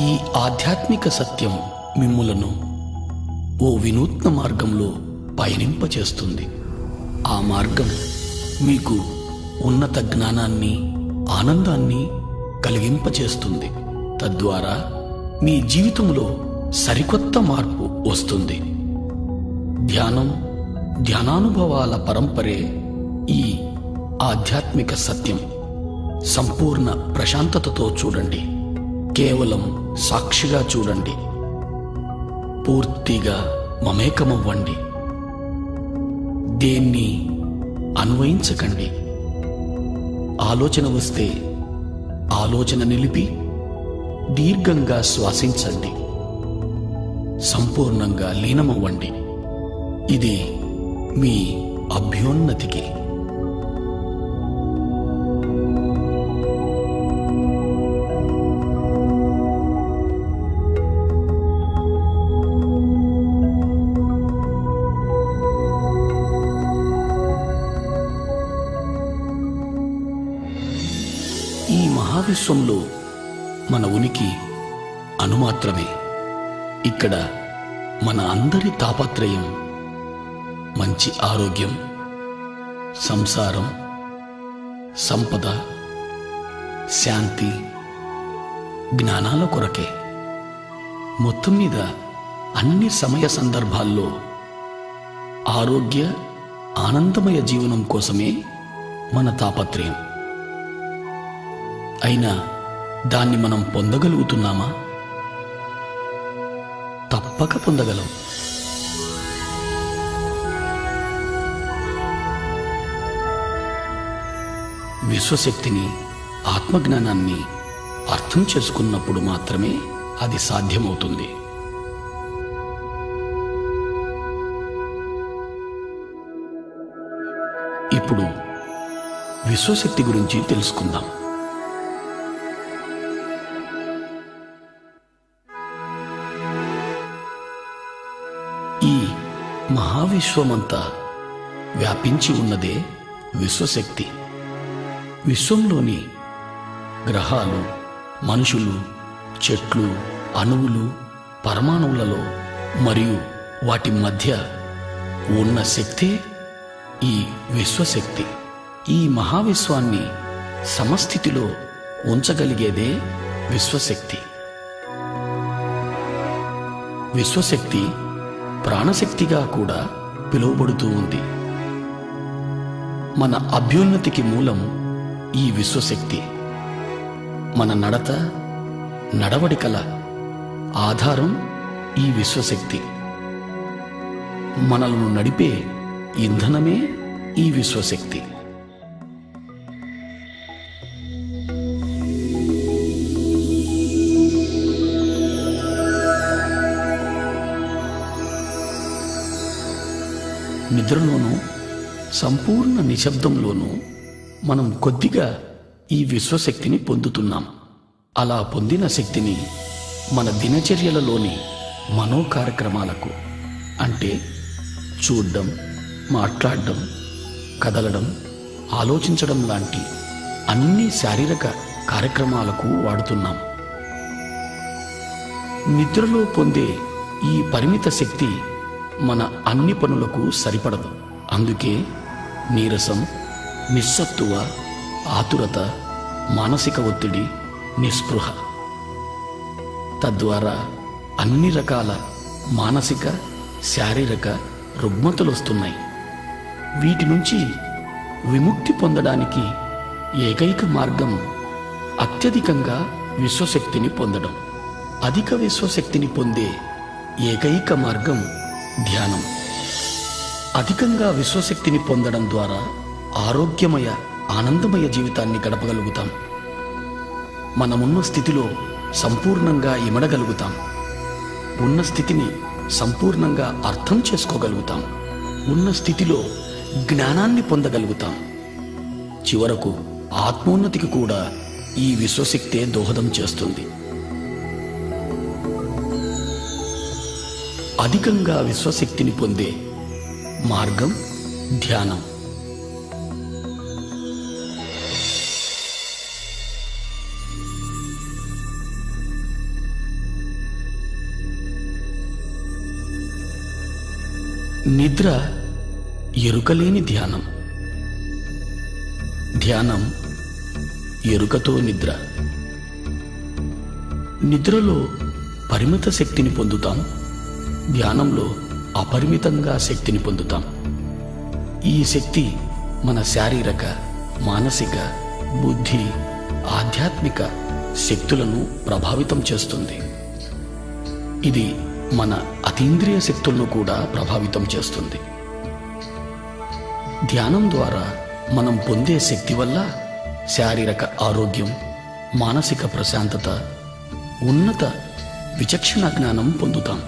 ఈ ఆధ్యాత్మిక సత్యం మిమ్ములను ఓ వినూత్న మార్గంలో పయనింపచేస్తుంది. ఆ మార్గం మీకు ఉన్నత జ్ఞానాన్ని, ఆనందాన్ని కలిగింపచేస్తుంది. తద్వారా మీ జీవితంలో సరికొత్త మార్పు వస్తుంది. ధ్యానం, ధ్యానానుభవాల పరంపరే ఈ ఆధ్యాత్మిక సత్యం. సంపూర్ణ ప్రశాంతతతో చూడండి. కేవలం సాక్షిగా చూడండి. పూర్తిగా మమేకమవ్వండి. దేన్ని అన్వయించకండి. ఆలోచన వస్తే ఆలోచన నిలిపి దీర్ఘంగా శ్వాసించండి. సంపూర్ణంగా లీనమవ్వండి. ఇది మీ అభ్యున్నతికి. ఈ మహావిశ్వంలో మన ఉనికి అణుమాత్రమే. ఇక్కడ మన అందరి తాపత్రయం మంచి ఆరోగ్యం, సంసారం, సంపద, శాంతి, జ్ఞానాల కొరకే. మొత్తం మీద అన్ని సమయ సందర్భాల్లో ఆరోగ్య, ఆనందమయ జీవనం కోసమే మన తాపత్రయం. అయినా దాన్ని మనం పొందగలుగుతున్నామా? తప్పక పొందగలం. విశ్వశక్తిని, ఆత్మజ్ఞానాన్ని అర్థం చేసుకున్నప్పుడు మాత్రమే అది సాధ్యమవుతుంది. ఇప్పుడు విశ్వశక్తి గురించి తెలుసుకుందాం. ఈ మహావిశ్వమంతా వ్యాపించి ఉన్నదే విశ్వశక్తి. విశ్వంలోని గ్రహాలు, మనుషులు, చెట్లు, అణువులు, పరమాణువులలో మరియు వాటి మధ్య ఉన్న శక్తే ఈ విశ్వశక్తి. ఈ మహావిశ్వాన్ని సమస్థితిలో ఉంచగలిగేదే విశ్వశక్తి. విశ్వశక్తి ప్రాణశక్తిగా కూడా పిలువబడుతూ ఉంది. మన అభ్యున్నతికి మూలం ఈ విశ్వశక్తి. మన నడత, నడవడికల ఆధారం ఈ విశ్వశక్తి. మనలను నడిపే ఇంధనమే ఈ విశ్వశక్తి. నిద్రలోనూ, సంపూర్ణ నిశ్శబ్దంలోనూ మనం కొద్దిగా ఈ విశ్వశక్తిని పొందుతున్నాం. అలా పొందిన శక్తిని మన దినచర్యలలోని మనో కార్యక్రమాలకు, అంటే చూడడం, మాట్లాడడం, కదలడం, ఆలోచించడం లాంటి అన్ని శారీరక కార్యక్రమాలకు వాడుతున్నాం. నిద్రలో పొందే ఈ పరిమిత శక్తి మన అన్ని పనులకు సరిపడదు. అందుకే నీరసం, నిస్సత్తువ, ఆతురత, మానసిక ఒత్తిడి, నిస్పృహ, తద్వారా అన్ని రకాల మానసిక, శారీరక రుగ్మతలు వస్తున్నాయి. వీటి నుంచి విముక్తి పొందడానికి ఏకైక మార్గం అత్యధికంగా విశ్వశక్తిని పొందడం. అధిక విశ్వశక్తిని పొందే ఏకైక మార్గం ధ్యానం. అధికంగా విశ్వశక్తిని పొందడం ద్వారా ఆరోగ్యమయ, ఆనందమయ జీవితాన్ని గడపగలుగుతాం. మనమున్న స్థితిలో సంపూర్ణంగా ఇమడగలుగుతాం. ఉన్న స్థితిని సంపూర్ణంగా అర్థం చేసుకోగలుగుతాం. ఉన్న స్థితిలో జ్ఞానాన్ని పొందగలుగుతాం. చివరకు ఆత్మోన్నతికి కూడా ఈ విశ్వశక్తే దోహదం చేస్తుంది. అధికంగా విశ్వశక్తిని పొందే మార్గం ధ్యానం. నిద్ర ఎరుకలేని ధ్యానం. ధ్యానం ఎరుకతో నిద్ర. నిద్రలో పరిమిత శక్తిని పొందుతాం, ధ్యానంలో అపరిమితంగా శక్తిని పొందుతాం. ఈ శక్తి మన శారీరక, మానసిక, బుద్ధి, ఆధ్యాత్మిక శక్తులను ప్రభావితం చేస్తుంది. ఇది మన అతీంద్రియ శక్తులను కూడా ప్రభావితం చేస్తుంది. ధ్యానం ద్వారా మనం పొందే శక్తి వల్ల శారీరక ఆరోగ్యం, మానసిక ప్రశాంతత, ఉన్నత విచక్షణ జ్ఞానం పొందుతాం.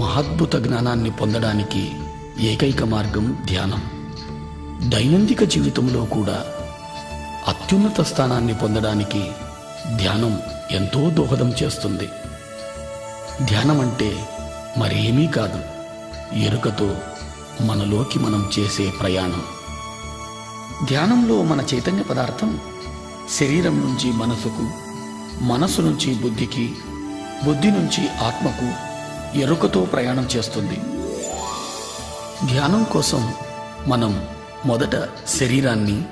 మహాద్భుత జ్ఞానాన్ని పొందడానికి ఏకైక మార్గం ధ్యానం. దైనందిక జీవితంలో కూడా అత్యున్నత స్థానాన్ని పొందడానికి ధ్యానం ఎంతో దోహదం చేస్తుంది. ధ్యానం అంటే మరేమీ కాదు, ఎరుకతో మనలోకి మనం చేసే ప్రయాణం. ధ్యానంలో మన చైతన్య పదార్థం శరీరం నుంచి మనసుకు, మనసు నుంచి బుద్ధికి, బుద్ధి నుంచి ఆత్మకు ఎరుకతో ప్రయాణం చేస్తుంది. ధ్యానం కోసం మనం మొదట శరీరాన్ని,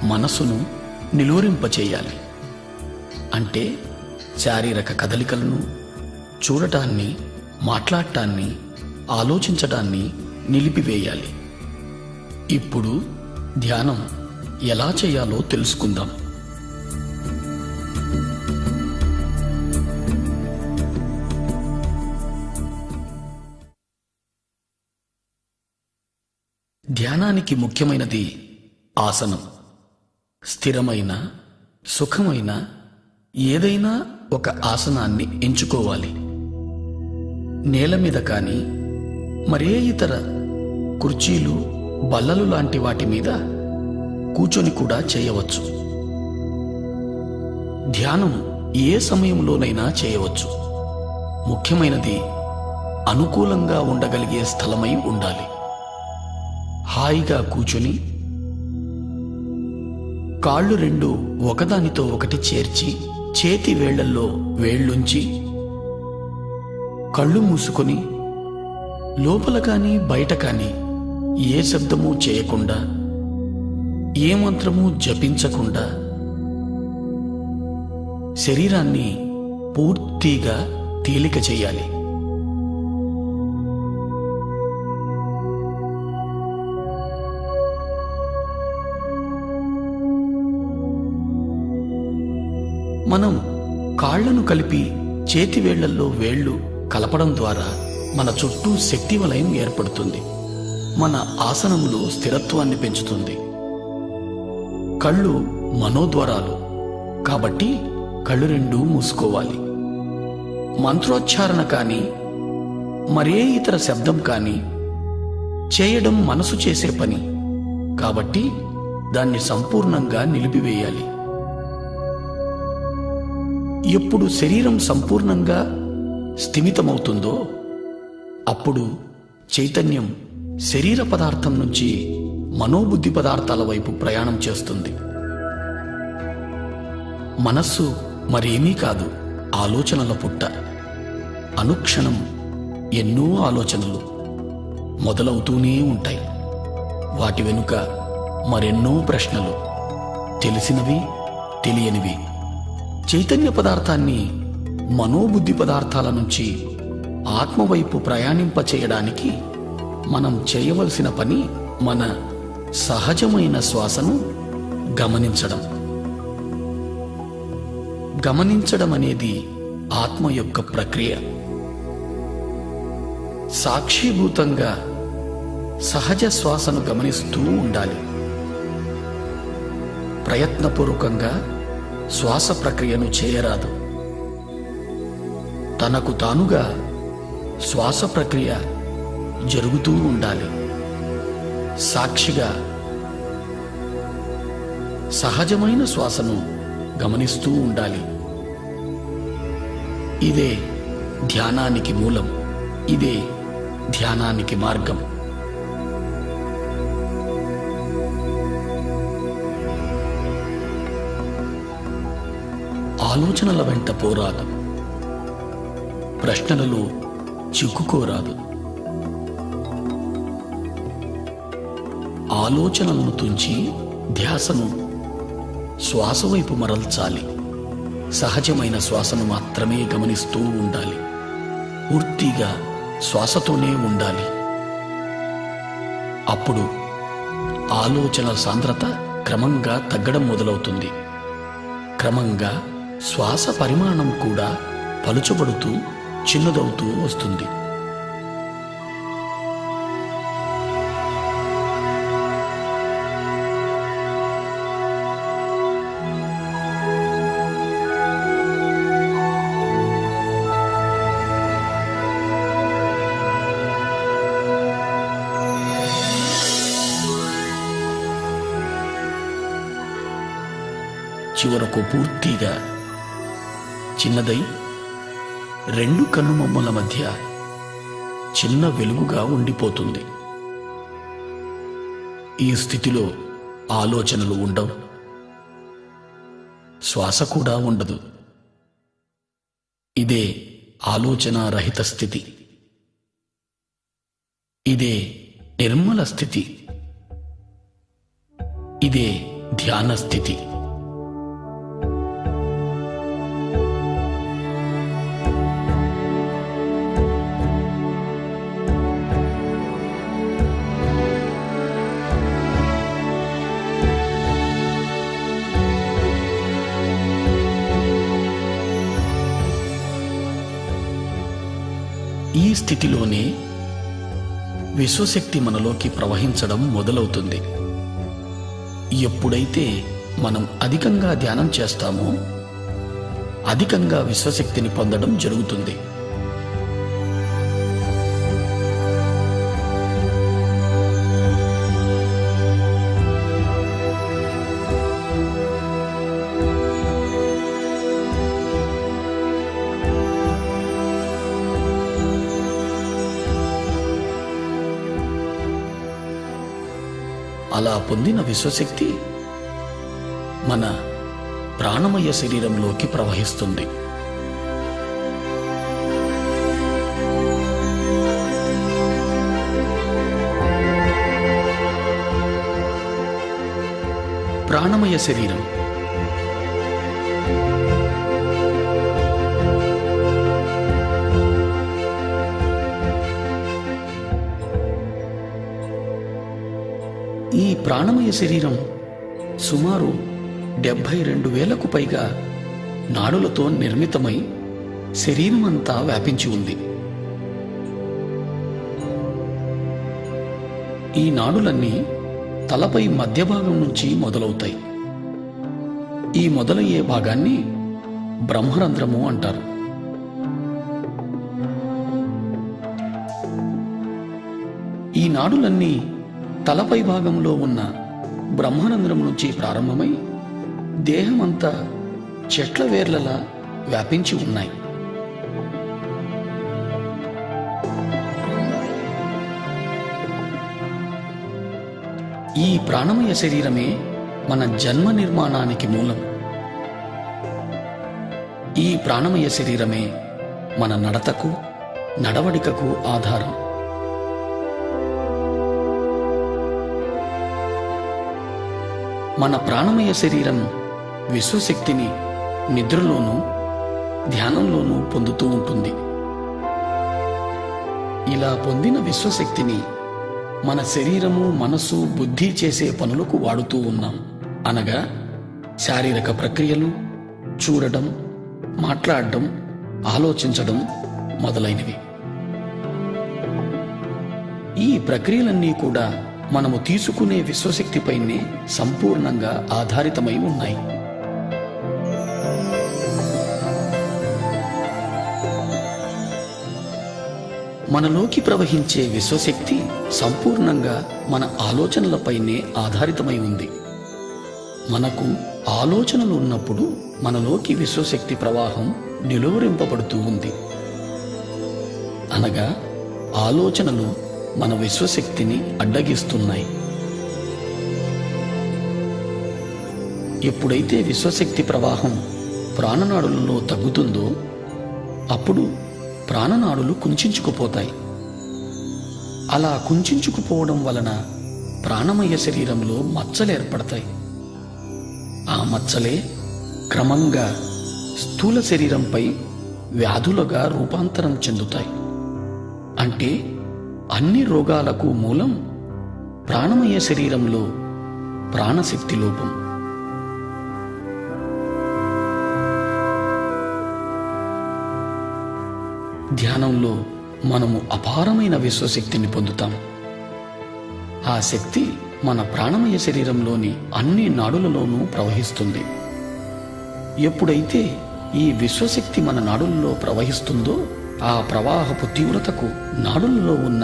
మనసును నిలువరింపచేయాలి. అంటే శారీరక కదలికలను, చూడటాన్ని, మాట్లాడటాన్ని, ఆలోచించటాన్ని నిలిపివేయాలి. ఇప్పుడు ధ్యానం ఎలా చేయాలో తెలుసుకుందాం. ధ్యానానికి ముఖ్యమైనది ఆసనం. స్థిరమైన, సుఖమైన ఏదైనా ఒక ఆసనాన్ని ఎంచుకోవాలి. నేల మీద కానీ, మరే ఇతర కుర్చీలు, బల్లలు లాంటి వాటి మీద కూర్చొని కూడా చేయవచ్చు. ధ్యానం ఏ సమయంలోనైనా చేయవచ్చు. ముఖ్యమైనది అనుకూలంగా ఉండగలిగే స్థలమై ఉండాలి. హాయిగా కూర్చొని కాళ్ళు రెండు ఒకదానితో ఒకటి చేర్చి, చేతి వేళ్లల్లో వేళ్లుంచి, కళ్ళు మూసుకొని లోపల కానీ బయట కానీ ఏ శబ్దమూ చేయకుండా, ఏ మంత్రమూ జపించకుండా శరీరాన్ని పూర్తిగా తేలిక చేయాలి. మనం కాళ్లను కలిపి చేతి వేళ్లల్లో వేళ్లు కలపడం ద్వారా మన చుట్టూ శక్తి వలయం ఏర్పడుతుంది. మన ఆసనములో స్థిరత్వాన్ని పెంచుతుంది. కళ్ళు మనోద్వారాలు కాబట్టి కళ్ళు రెండూ మూసుకోవాలి. మంత్రోచ్చారణ కానీ, మరే ఇతర శబ్దం కానీ చేయడం మనసు చేసే పని కాబట్టి దాన్ని సంపూర్ణంగా నిలిపివేయాలి. ఎప్పుడు శరీరం సంపూర్ణంగా స్థిమితమవుతుందో అప్పుడు చైతన్యం శరీర పదార్థం నుంచి మనోబుద్ధి పదార్థాల వైపు ప్రయాణం చేస్తుంది. మనస్సు మరేమీ కాదు, ఆలోచనల పుట్ట. అనుక్షణం ఎన్నో ఆలోచనలు మొదలవుతూనే ఉంటాయి. వాటి వెనుక మరెన్నో ప్రశ్నలు, తెలిసినవి, తెలియనివి. చైతన్య పదార్థాన్ని మనోబుద్ధి పదార్థాల నుంచి ఆత్మవైపు ప్రయాణింపచేయడానికి మనం చేయవలసిన పని మన సహజమైన శ్వాసను గమనించడం. గమనించడం అనేది ఆత్మ యొక్క ప్రక్రియ. సాక్షిభూతంగా సహజ శ్వాసను గమనిస్తూ ఉండాలి. ప్రయత్నపూర్వకంగా శ్వాస ప్రక్రియను చేయరాదు. తనకు తానుగా శ్వాస ప్రక్రియ జరుగుతూ ఉండాలి. సాక్షిగా సహజమైన శ్వాసను గమనిస్తూ ఉండాలి. ఇదే ధ్యానానికి మూలం. ఇదే ధ్యానానికి మార్గం. ఆలోచనల వెంట పోరాదు. ప్రశ్నలలో చిక్కుకోరాదు. ఆలోచనలను తుంచి ధ్యాసను శ్వాస వైపు మరల్చాలి. సహజమైన శ్వాసను మాత్రమే గమనిస్తూ ఉండాలి. పూర్తిగా శ్వాసతోనే ఉండాలి. అప్పుడు ఆలోచనల సాంద్రత క్రమంగా తగ్గడం మొదలవుతుంది. క్రమంగా శ్వాస పరిమాణం కూడా పలుచబడుతూ చిన్నదవుతూ వస్తుంది. చివరకు పూర్తిగా చిన్నదై రెండు కనుబొమ్మల మధ్య చిన్న వెలుగుగా ఉండిపోతుంది. ఈ స్థితిలో ఆలోచనలు ఉండవు, శ్వాస కూడా ఉండదు. ఇదే ఆలోచన రహిత స్థితి. ఇదే నిర్మల స్థితి. ఇదే ధ్యాన స్థితి. ఈ స్థితిలోనే విశ్వశక్తి మనలోకి ప్రవహించడం మొదలవుతుంది. ఎప్పుడైతే మనం అధికంగా ధ్యానం చేస్తామో అధికంగా విశ్వశక్తిని పొందడం జరుగుతుంది. అలా పొందిన విశ్వశక్తి మన ప్రాణమయ శరీరంలోకి ప్రవహిస్తుంది. ప్రాణమయ శరీరం ఈ ప్రాణమయ శరీరం సుమారు 72,000కు పైగా నాడులతో నిర్మితమై శరీరమంతా వ్యాపించి ఉంది. ఈ నాడులన్నీ తలపై మధ్య భాగం నుంచి మొదలవుతాయి. ఈ మొదలయ్యే భాగాన్ని బ్రహ్మరంధ్రము అంటారు. ఈ నాడులన్నీ తలపై భాగంలో ఉన్న బ్రహ్మరంధ్రం నుంచి ప్రారంభమై దేహమంతా చెట్ల వేర్లలా వ్యాపించి ఉన్నాయి. ఈ ప్రాణమయ శరీరమే మన జన్మ నిర్మాణానికి మూలం. ఈ ప్రాణమయ శరీరమే మన నడతకు, నడవడికకు ఆధారం. మన ప్రాణమయ శరీరం విశ్వశక్తిని నిద్రలోనూ ధ్యానంలోనూ పొందుతూ ఉంటుంది. ఇలా పొందిన విశ్వశక్తిని మన శరీరము, మనసు, బుద్ధి చేసే పనులకు వాడుతూ ఉన్నాం. అనగా శారీరక ప్రక్రియలు, చూడడం, మాట్లాడడం, ఆలోచించడం మొదలైనవి. ఈ ప్రక్రియలన్నీ కూడా మనము తీసుకునే విశ్వశక్తిపైనే సంపూర్ణంగా ఆధారితమై ఉన్నాయి. మనలోకి ప్రవహించే విశ్వశక్తి సంపూర్ణంగా మన ఆలోచనలపైనే ఆధారితమై ఉంది. మనకు ఆలోచనలు ఉన్నప్పుడు మనలోకి విశ్వశక్తి ప్రవాహం నిలువరింపబడుతూ ఉంది. అనగా ఆలోచనలు మన విశ్వశక్తిని అడ్డగిస్తున్నాయి. ఎప్పుడైతే విశ్వశక్తి ప్రవాహం ప్రాణనాడులలో తగ్గుతుందో అప్పుడు ప్రాణనాడులు కుంచుకుపోతాయి. అలా కుంచుకుపోవడం వలన ప్రాణమయ శరీరంలో మచ్చలు ఏర్పడతాయి. ఆ మచ్చలే క్రమంగా స్థూల శరీరంపై వ్యాధులుగా రూపాంతరం చెందుతాయి. అంటే అన్ని రోగాలకు మూలం ప్రాణమయ శరీరంలో ప్రాణశక్తి లోపం. ధ్యానంలో మనము అపారమైన విశ్వశక్తిని పొందుతాం. ఆ శక్తి మన ప్రాణమయ శరీరంలోని అన్ని నాడులలోనూ ప్రవహిస్తుంది. ఎప్పుడైతే ఈ విశ్వశక్తి మన నాడులలో ప్రవహిస్తుందో ఆ ప్రవాహపు తీవ్రతకు నాడులలో ఉన్న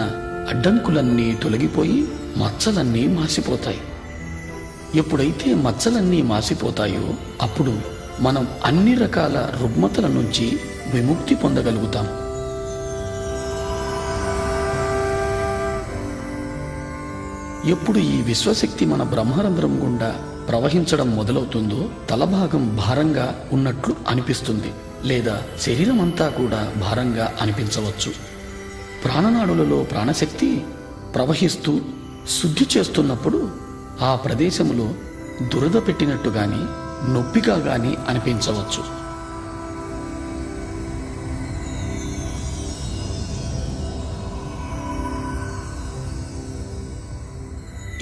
అడ్డంకులన్నీ తొలగిపోయి మచ్చలన్నీ మాసిపోతాయి. ఎప్పుడైతే మచ్చలన్నీ మాసిపోతాయో అప్పుడు మనం అన్ని రకాల రుగ్మతల నుంచి విముక్తి పొందగలుగుతాం. ఎప్పుడు ఈ విశ్వశక్తి మన బ్రహ్మరంధ్రం గుండా ప్రవహించడం మొదలవుతుందో తలభాగం భారంగా ఉన్నట్లు అనిపిస్తుంది, లేదా శరీరం అంతా కూడా భారంగా అనిపించవచ్చు. ప్రాణనాడులలో ప్రాణశక్తి ప్రవహిస్తూ శుద్ధి చేస్తున్నప్పుడు ఆ ప్రదేశంలో దురద పెట్టినట్టు గాని నొప్పిగా గాని అనిపించవచ్చు.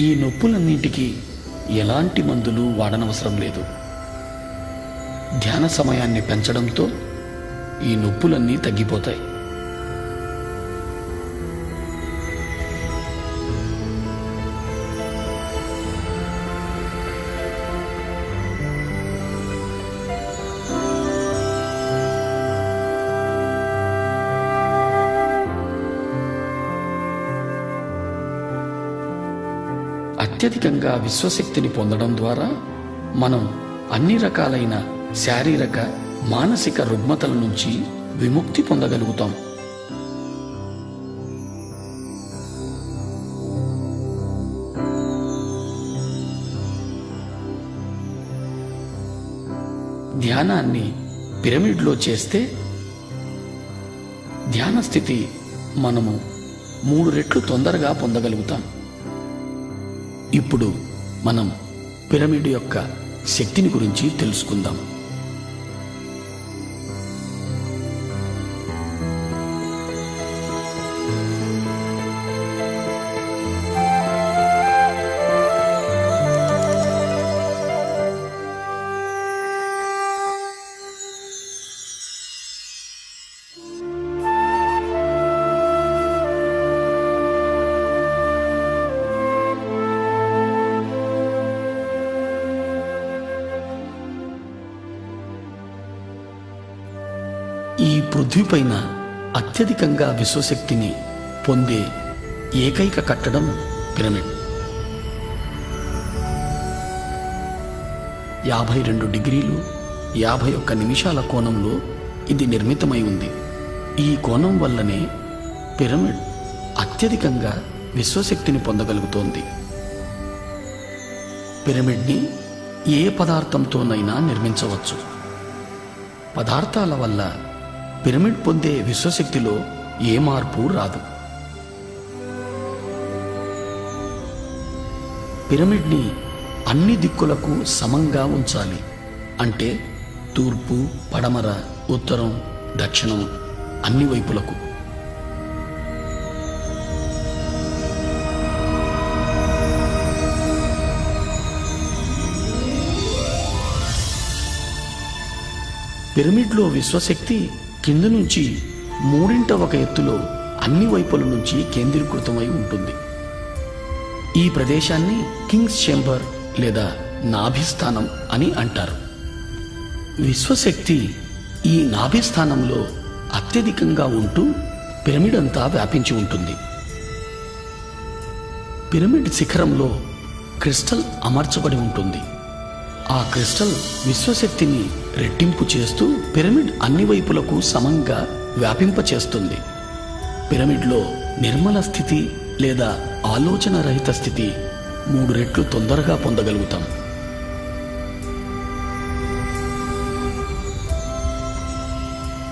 ఈ నొప్పులన్నింటికీ ఎలాంటి మందులు వాడనవసరం లేదు. ధ్యాన సమయాన్ని పెంచడంతో ఈ నొప్పులన్నీ తగ్గిపోతాయి. అత్యధికంగా విశ్వశక్తిని పొందడం ద్వారా మనం అన్ని రకాలైన శారీరక మానసిక రుగ్మతల నుంచి విముక్తి పొందగలుగుతాం. ధ్యానాన్ని పిరమిడ్లో చేస్తే ధ్యాన స్థితి మనము 3 రెట్లు తొందరగా పొందగలుగుతాం. ఇప్పుడు మనం పిరమిడ్ యొక్క శక్తిని గురించి తెలుసుకుందాం. ఈ పృథ్వీపైన అత్యధికంగా విశ్వశక్తిని పొందే ఏకైక కట్టడం పిరమిడ్. 52 డిగ్రీలు 51 నిమిషాల కోణంలో ఇది నిర్మితమై ఉంది. ఈ కోణం వల్లనే పిరమిడ్ అత్యధికంగా విశ్వశక్తిని పొందగలుగుతోంది. పిరమిడ్ని ఏ పదార్థంతోనైనా నిర్మించవచ్చు. పదార్థాల వల్ల పిరమిడ్ పొందే విశ్వశక్తిలో ఏ మార్పు రాదు. పిరమిడ్ని అన్ని దిక్కులకు సమంగా ఉంచాలి. అంటే తూర్పు, పడమర, ఉత్తరం, దక్షిణం అన్ని వైపులకు. పిరమిడ్లో విశ్వశక్తి కింద నుంచి 3/1 ఎత్తులో అన్ని వైపుల నుంచి కేంద్రీకృతమై ఉంటుంది. ఈ ప్రదేశాన్ని కింగ్స్ చేంబర్ లేదా నాభిస్థానం అని అంటారు. విశ్వశక్తి ఈ నాభిస్థానంలో అత్యధికంగా ఉంటూ పిరమిడ్ అంతా వ్యాపించి ఉంటుంది. పిరమిడ్ శిఖరంలో క్రిస్టల్ అమర్చబడి ఉంటుంది. ఆ క్రిస్టల్ విశ్వశక్తిని రెట్టింపు చేస్తూ పిరమిడ్ అన్ని వైపులకు సమంగా వ్యాపింపచేస్తుంది. పిరమిడ్లో నిర్మల స్థితి లేదా ఆలోచన రహిత స్థితి 3 రెట్లు తొందరగా పొందగలుగుతాం.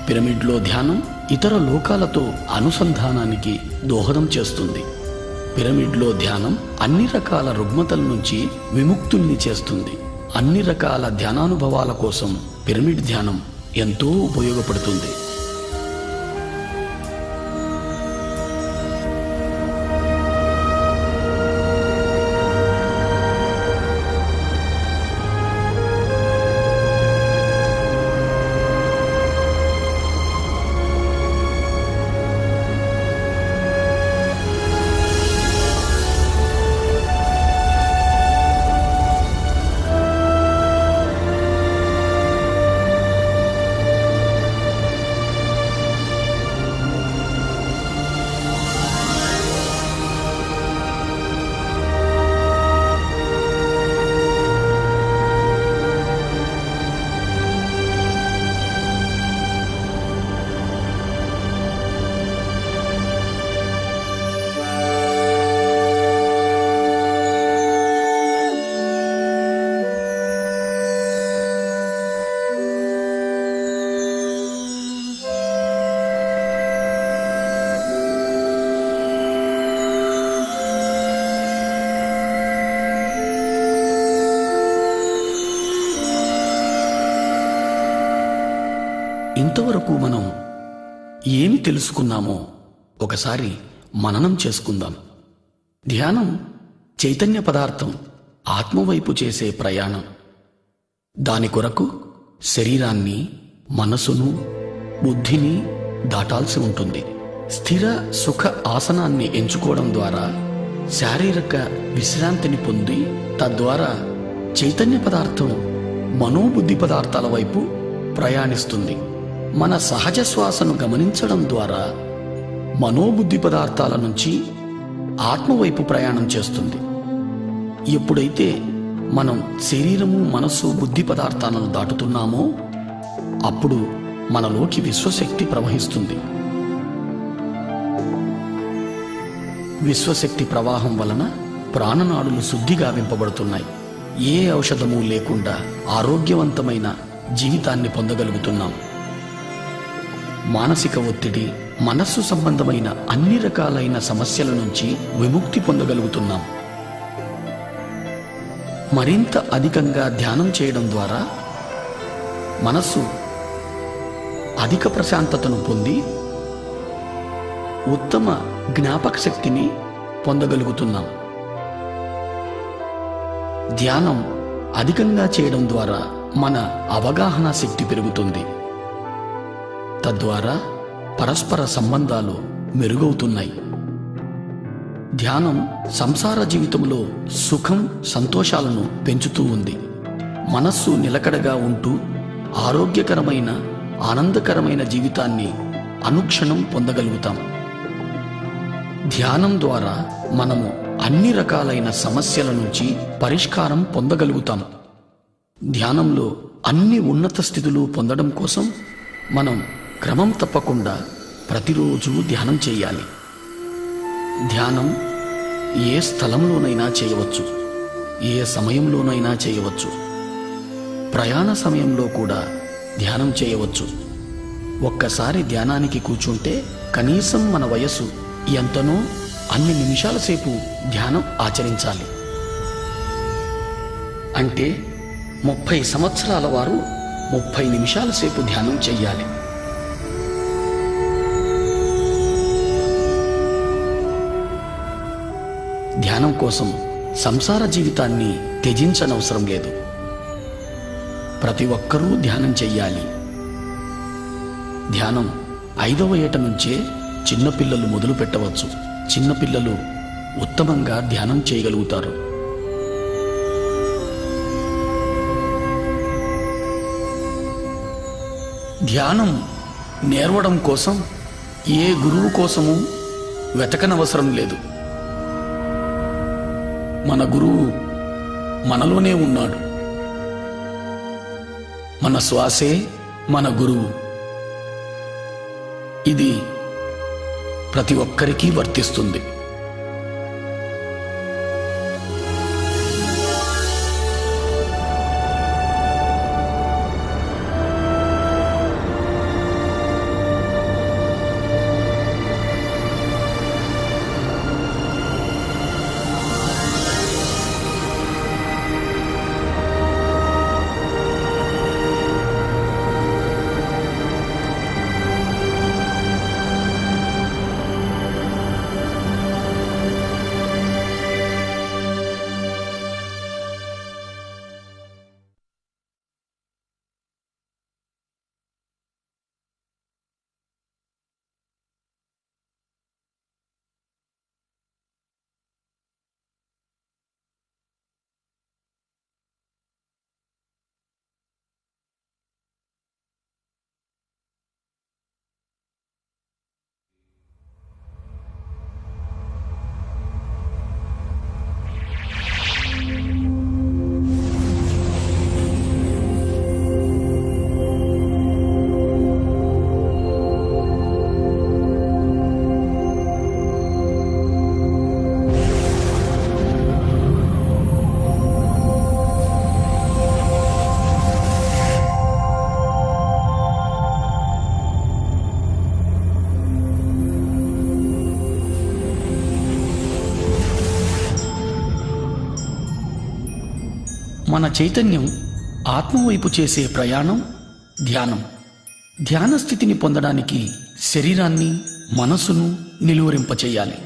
పిరమిడ్లో ధ్యానం ఇతర లోకాలతో అనుసంధానానికి దోహదం చేస్తుంది. పిరమిడ్లో ధ్యానం అన్ని రకాల రుగ్మతల నుంచి విముక్తుల్ని చేస్తుంది. అన్ని రకాల ధ్యానానుభవాల కోసం పిరమిడ్ ధ్యానం ఎంతో ఉపయోగపడుతుంది. ఇంతవరకు మనం ఏమి తెలుసుకున్నామో ఒకసారి మననం చేసుకుందాం. ధ్యానం చైతన్య పదార్థం ఆత్మవైపు చేసే ప్రయాణం. దాని కొరకు శరీరాన్ని, మనసును, బుద్ధిని దాటాల్సి ఉంటుంది. స్థిర సుఖ ఆసనాన్ని ఎంచుకోవడం ద్వారా శారీరక విశ్రాంతిని పొంది తద్వారా చైతన్య పదార్థం మనోబుద్ధి పదార్థాల వైపు ప్రయాణిస్తుంది. మన సహజ శ్వాసను గమనించడం ద్వారా మనోబుద్ధి పదార్థాల నుంచి ఆత్మవైపు ప్రయాణం చేస్తుంది. ఎప్పుడైతే మనం శరీరము, మనస్సు, బుద్ధి పదార్థాలను దాటుతున్నామో అప్పుడు మనలోకి విశ్వశక్తి ప్రవహిస్తుంది. విశ్వశక్తి ప్రవాహం వలన ప్రాణనాడులు శుద్ధి గావింపబడుతున్నాయి. ఏ ఔషధము లేకుండా ఆరోగ్యవంతమైన జీవితాన్ని పొందగలుగుతున్నాం. మానసిక ఒత్తిడి, మనస్సు సంబంధమైన అన్ని రకాలైన సమస్యల నుంచి విముక్తి పొందగలుగుతున్నాం. మరింత అధికంగా ధ్యానం చేయడం ద్వారా మనస్సు అధిక ప్రశాంతతను పొంది ఉత్తమ జ్ఞాపక శక్తిని పొందగలుగుతున్నాం. ధ్యానం అధికంగా చేయడం ద్వారా మన అవగాహన శక్తి పెరుగుతుంది. తద్వారా పరస్పర సంబంధాలు మెరుగవుతున్నాయి. ధ్యానం సంసార జీవితంలో సుఖం, సంతోషాలను పెంచుతూ ఉంది. మనస్సు నిలకడగా ఉంటూ ఆరోగ్యకరమైన, ఆనందకరమైన జీవితాన్ని అనుక్షణం పొందగలుగుతాం. ధ్యానం ద్వారా మనము అన్ని రకాలైన సమస్యల నుంచి పరిష్కారం పొందగలుగుతాం. ధ్యానంలో అన్ని ఉన్నత స్థితులు పొందడం కోసం మనం క్రమం తప్పకుండా ప్రతిరోజు ధ్యానం చేయాలి. ధ్యానం ఏ స్థలంలోనైనా చేయవచ్చు, ఏ సమయంలోనైనా చేయవచ్చు. ప్రయాణ సమయంలో కూడా ధ్యానం చేయవచ్చు. ఒక్కసారి ధ్యానానికి కూర్చుంటే కనీసం మన వయస్సు ఎంతనో అన్ని నిమిషాల సేపు ధ్యానం ఆచరించాలి. అంటే 30 సంవత్సరాల వారు 30 నిమిషాల సేపు ధ్యానం చెయ్యాలి. ధ్యానం కోసం సంసార జీవితాన్ని త్యజించనవసరం లేదు. ప్రతి ఒక్కరూ ధ్యానం చెయ్యాలి. ధ్యానం 5వ ఏట నుంచే చిన్నపిల్లలు మొదలు పెట్టవచ్చు. చిన్నపిల్లలు ఉత్తమంగా ధ్యానం చేయగలుగుతారు. ధ్యానం నేర్వడం కోసం ఏ గురువు కోసము వెతకనవసరం లేదు. మన గురువు మనలోనే ఉన్నాడు. మన శ్వాసే మన గురువు. ఇది ప్రతి ఒక్కరికి వర్తిస్తుంది. మన చైతన్యం ఆత్మవైపు చేసే ప్రయాణం ధ్యానం. ధ్యాన స్థితిని పొందడానికి శరీరాన్ని మనసును నిలువరింపచేయాలి.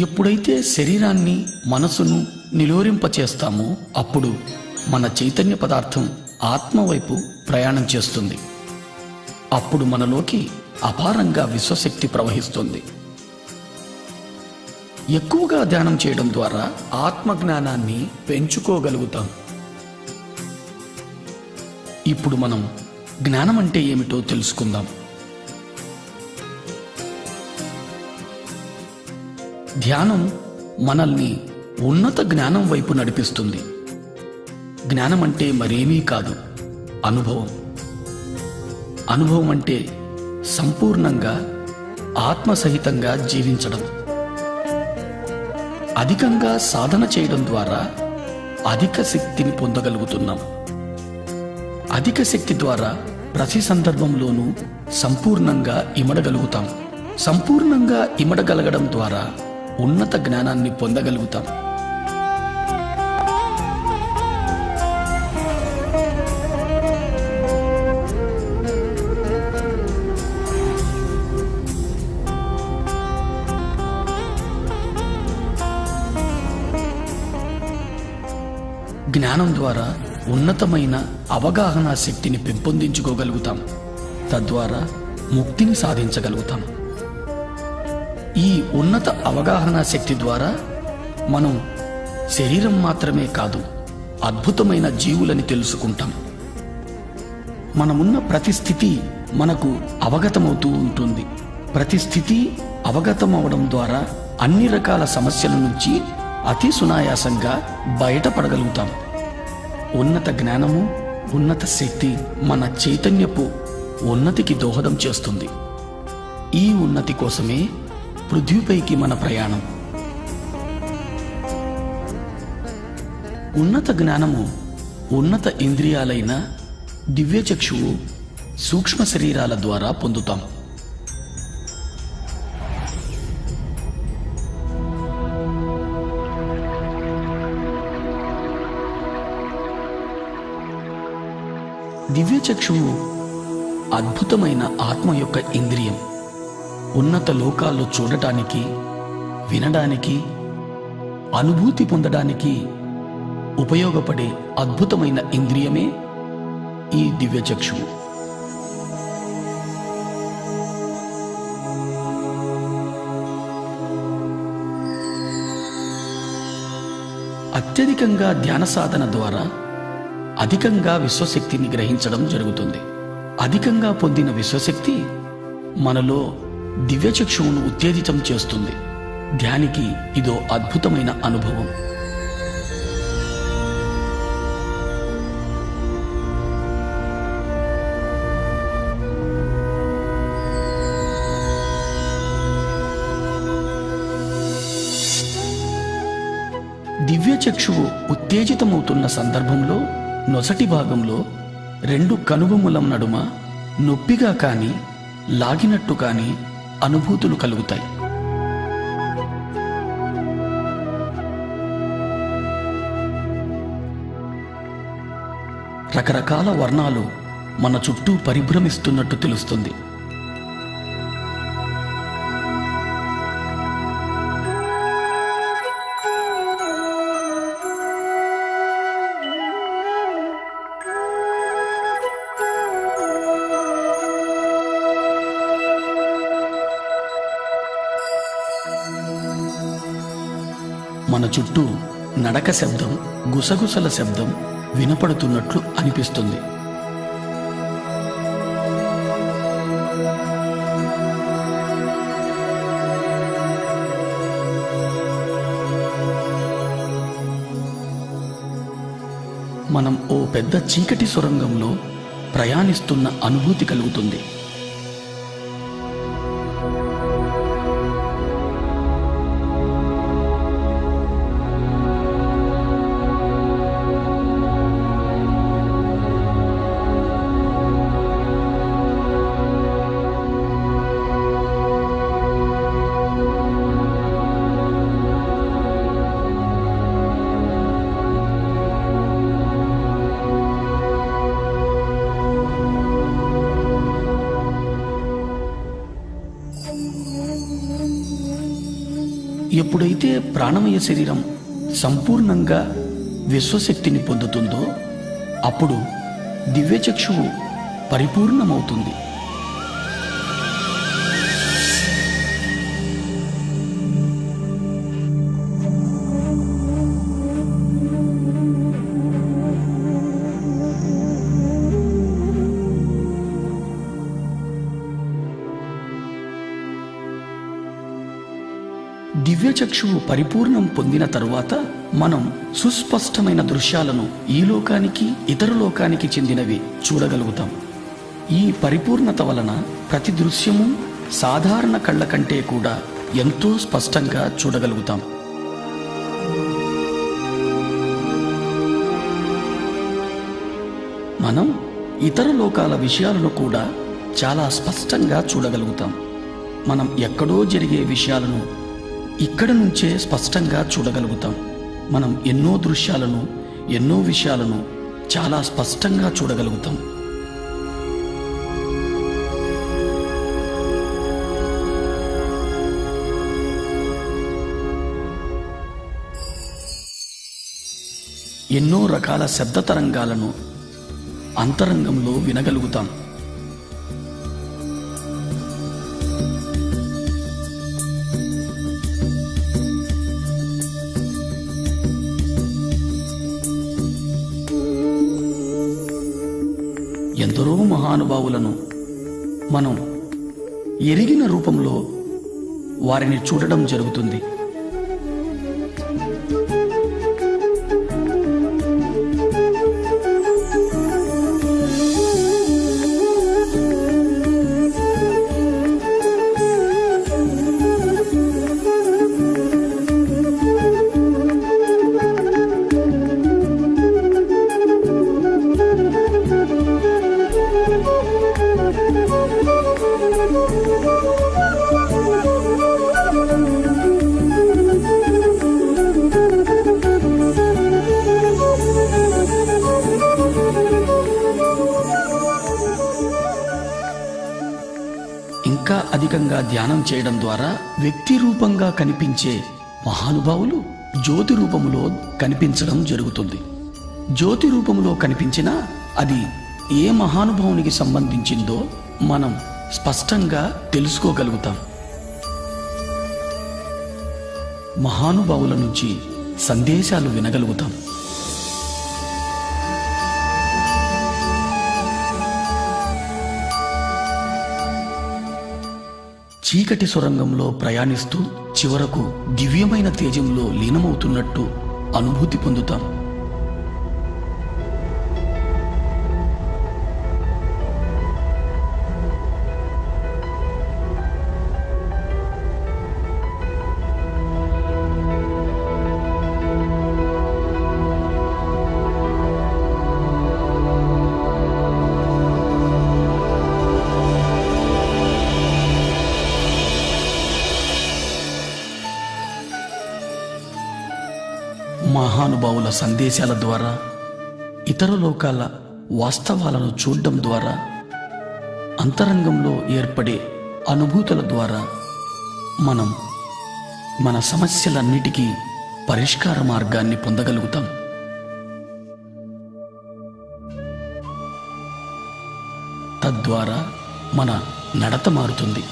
ఎప్పుడైతే శరీరాన్ని మనసును నిలువరింపచేస్తామో అప్పుడు మన చైతన్య పదార్థం ఆత్మవైపు ప్రయాణం చేస్తుంది. అప్పుడు మనలోకి అపారంగా విశ్వశక్తి ప్రవహిస్తుంది. ఎక్కువగా ధ్యానం చేయడం ద్వారా ఆత్మజ్ఞానాన్ని పెంచుకోగలుగుతాం. ఇప్పుడు మనం జ్ఞానం అంటే ఏమిటో తెలుసుకుందాం. ధ్యానం మనల్ని ఉన్నత జ్ఞానం వైపు నడిపిస్తుంది. జ్ఞానం అంటే మరేమీ కాదు, అనుభవం. అనుభవం అంటే సంపూర్ణంగా ఆత్మసహితంగా జీవించడం. అధికంగా సాధన చేయడం ద్వారా అధిక శక్తిని పొందగలుగుతున్నాం. అధిక శక్తి ద్వారా ప్రతి సందర్భంలోనూ సంపూర్ణంగా ఇమడగలుగుతాం. సంపూర్ణంగా ఇమడగలగడం ద్వారా ఉన్నత జ్ఞానాన్ని పొందగలుగుతాం. జ్ఞానం ద్వారా ఉన్నతమైన అవగాహన శక్తిని పెంపొందించుకోగలుగుతాం. తద్వారా ముక్తిని సాధించగలుగుతాం. ఈ ఉన్నత అవగాహన శక్తి ద్వారా మనం శరీరం మాత్రమే కాదు, అద్భుతమైన జీవులని తెలుసుకుంటాం. మనమున్న ప్రతి స్థితి మనకు అవగతమవుతూ ఉంటుంది. ప్రతి స్థితి అవగతం అవడం ద్వారా అన్ని రకాల సమస్యల నుంచి అతి సునాయాసంగా బయటపడగలుగుతాం. ఉన్నత జ్ఞానము, ఉన్నత శక్తి మన చైతన్యపు ఉన్నతికి దోహదం చేస్తుంది. ఈ ఉన్నతి కోసమే పృథ్వీపైకి మన ప్రయాణం. ఉన్నత జ్ఞానము ఉన్నత ఇంద్రియాలైన దివ్యచక్షువు, సూక్ష్మ శరీరాల ద్వారా పొందుతాం. దివ్యచక్షువు అద్భుతమైన ఆత్మ యొక్క ఇంద్రియం. ఉన్నత లోకాల్లో చూడటానికి, వినడానికి, అనుభూతి పొందడానికి ఉపయోగపడే అద్భుతమైన ఇంద్రియమే ఈ దివ్యచక్షువు. అత్యధికంగా ధ్యాన సాధన ద్వారా అధికంగా విశ్వశక్తిని గ్రహించడం జరుగుతుంది. అధికంగా పొందిన విశ్వశక్తి మనలో దివ్యచక్షువును ఉత్తేజితం చేస్తుంది. ధ్యానికి ఇదో అద్భుతమైన అనుభవం. దివ్యచక్షువు ఉత్తేజితమవుతున్న సందర్భంలో నొసటి భాగంలో రెండు కనుబొమ్మల నడుమ నొప్పిగా కానీ లాగినట్టు కానీ అనుభూతులు కలుగుతాయి. రకరకాల వర్ణాలు మన చుట్టూ పరిభ్రమిస్తున్నట్టు తెలుస్తుంది. మన చుట్టూ నడక శబ్దం, గుసగుసల శబ్దం వినపడుతున్నట్లు అనిపిస్తుంది. మనం ఓ పెద్ద చీకటి సొరంగంలో ప్రయాణిస్తున్న అనుభూతి కలుగుతుంది. ఎప్పుడైతే ప్రాణమయ శరీరం సంపూర్ణంగా విశ్వశక్తిని పొందుతుందో అప్పుడు దివ్యచక్షువు పరిపూర్ణమవుతుంది. దివ్యచక్షువు పరిపూర్ణం పొందిన తరువాత మనం సుస్పష్టమైన దృశ్యాలను ఈ లోకానికి ఇతర లోకానికి చెందినవి చూడగలుగుతాం. ఈ పరిపూర్ణత వలన ప్రతి దృశ్యము సాధారణ కళ్ళ కంటే కూడా ఎంతో స్పష్టంగా చూడగలుగుతాం. మనం ఇతర లోకాల విషయాలను కూడా చాలా స్పష్టంగా చూడగలుగుతాం. మనం ఎక్కడో జరిగే విషయాలను ఇక్కడ నుంచే స్పష్టంగా చూడగలుగుతాం. మనం ఎన్నో దృశ్యాలను ఎన్నో విషయాలను చాలా స్పష్టంగా చూడగలుగుతాం. ఎన్నో రకాల శబ్ద తరంగాలను అంతరంగంలో వినగలుగుతాం. ఎందరో మహానుభావులను మనం ఎరిగిన రూపంలో వారిని చూడడం జరుగుతుంది. ఇంకా అధికంగా ధ్యానం చేయడం ద్వారా వ్యక్తి రూపంగా కనిపించే మహానుభావులు జ్యోతి రూపములో కనిపించడం జరుగుతుంది. జ్యోతి రూపంలో కనిపించినా అది ఏ మహానుభావునికి సంబంధించిందో మనం స్పష్టంగా తెలుసుకోగలుగుతాం. మహానుభావుల నుంచి సందేశాలు వినగలుగుతాం. చీకటి సొరంగంలో ప్రయాణిస్తూ చివరకు దివ్యమైన తేజంలో లీనమవుతున్నట్టు అనుభూతి పొందుతాం. మహానుభావుల సందేశాల ద్వారా ఇతర లోకాల వాస్తవాలను చూడడం ద్వారా అంతరంగంలో ఏర్పడే అనుభూతుల ద్వారా మనం మన సమస్యలన్నిటికీ పరిష్కార మార్గాన్ని పొందగలుగుతాం. తద్వారా మన నడత మారుతుంది,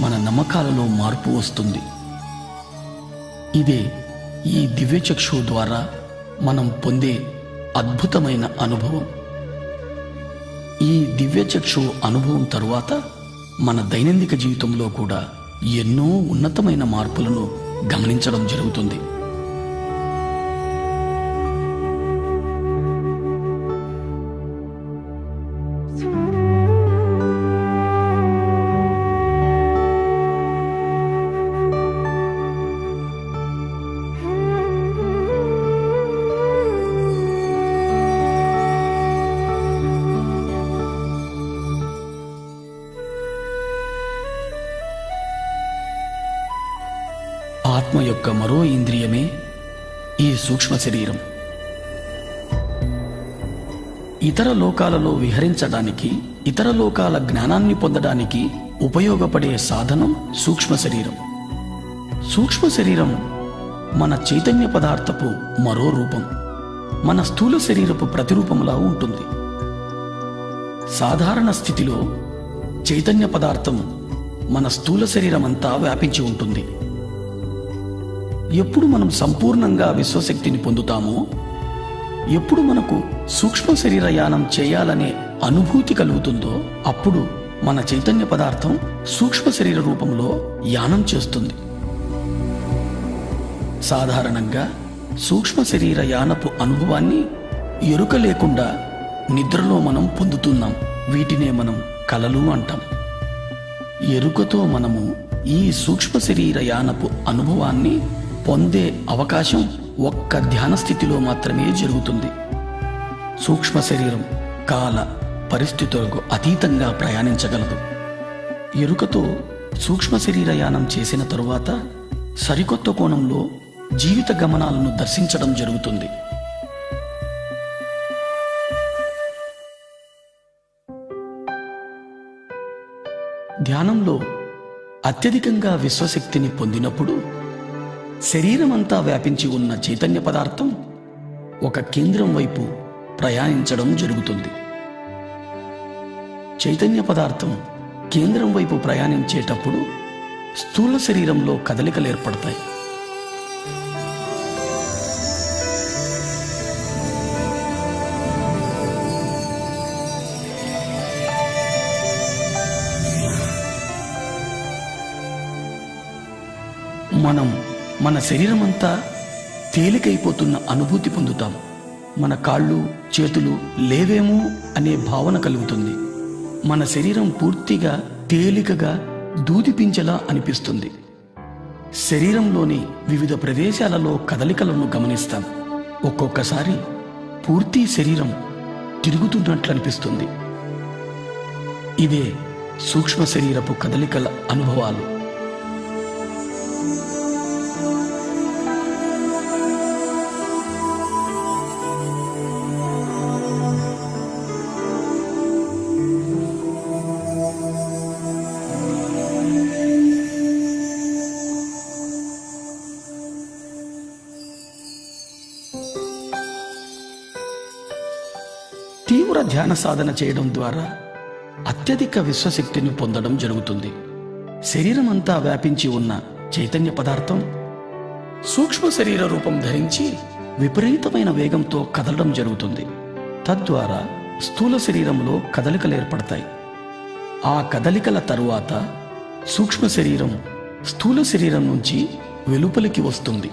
మన నమ్మకాలలో మార్పు వస్తుంది. ఇదే ఈ దివ్యచక్షువు ద్వారా మనం పొందే అద్భుతమైన అనుభవం. ఈ దివ్యచక్షువు అనుభవం తరువాత మన దైనందిక జీవితంలో కూడా ఎన్నో ఉన్నతమైన మార్పులను గమనించడం జరుగుతుంది. ఆత్మ యొక్క మరో ఇంద్రియమే ఈ సూక్ష్మ శరీరం. ఇతర లోకాలలో విహరించడానికి, ఇతర లోకాల జ్ఞానాన్ని పొందడానికి ఉపయోగపడే సాధనం సూక్ష్మ శరీరం. సూక్ష్మ శరీరం మన చైతన్య పదార్థపు మరో రూపం, మన స్థూల శరీరపు ప్రతిరూపంలా ఉంటుంది. సాధారణ స్థితిలో చైతన్య పదార్థం మన స్థూల శరీరమంతా వ్యాపించి ఉంటుంది. ఎప్పుడు మనం సంపూర్ణంగా విశ్వశక్తిని పొందుతామో, ఎప్పుడు మనకు సూక్ష్మ శరీర యానం చేయాలనే అనుభూతి కలుగుతుందో, అప్పుడు మన చైతన్య పదార్థం సూక్ష్మ శరీర రూపంలో యానం చేస్తుంది. సాధారణంగా సూక్ష్మ శరీర యానపు అనుభవాన్ని ఎరుక లేకుండా నిద్రలో మనం పొందుతున్నాం. వీటినే మనం కలలు అంటాం. ఎరుకతో మనము ఈ సూక్ష్మ శరీర యానపు అనుభవాన్ని పొందే అవకాశం ఒక్క ధ్యాన స్థితిలో మాత్రమే జరుగుతుంది. సూక్ష్మ శరీరం కాల పరిస్థితులకు అతీతంగా ప్రయాణించగలదు. ఎరుకతో సూక్ష్మ శరీర యానం చేసిన తరువాత సరికొత్త కోణంలో జీవిత గమనాలను దర్శించడం జరుగుతుంది. ధ్యానంలో అత్యధికంగా విశ్వశక్తిని పొందినప్పుడు శరీరమంతా వ్యాపించి ఉన్న చైతన్య పదార్థం ఒక కేంద్రం వైపు ప్రయాణించడం జరుగుతుంది. చైతన్య పదార్థం కేంద్రం వైపు ప్రయాణించేటప్పుడు స్థూల శరీరంలో కదలికలు ఏర్పడతాయి. మనం మన శరీరమంతా తేలికైపోతున్న అనుభూతి పొందుతాం. మన కాళ్ళు చేతులు లేవేమో అనే భావన కలుగుతుంది. మన శరీరం పూర్తిగా తేలికగా దూదిపించేలా అనిపిస్తుంది. శరీరంలోని వివిధ ప్రదేశాలలో కదలికలను గమనిస్తాం. ఒక్కొక్కసారి పూర్తి శరీరం తిరుగుతున్నట్లు అనిపిస్తుంది. ఇదే సూక్ష్మ శరీరపు కదలికల అనుభవాలు. తీవ్ర ధ్యాన సాధన చేయడం ద్వారా అత్యధిక విశ్వశక్తిని పొందడం జరుగుతుంది. శరీరమంతా వ్యాపించి ఉన్న చైతన్య పదార్థం సూక్ష్మ శరీర రూపం ధరించి విపరీతమైన వేగంతో కదలడం జరుగుతుంది. తద్వారా స్థూల శరీరంలో కదలికలు ఏర్పడతాయి. ఆ కదలికల తరువాత సూక్ష్మ శరీరం స్థూల శరీరం నుంచి వెలుపలికి వస్తుంది.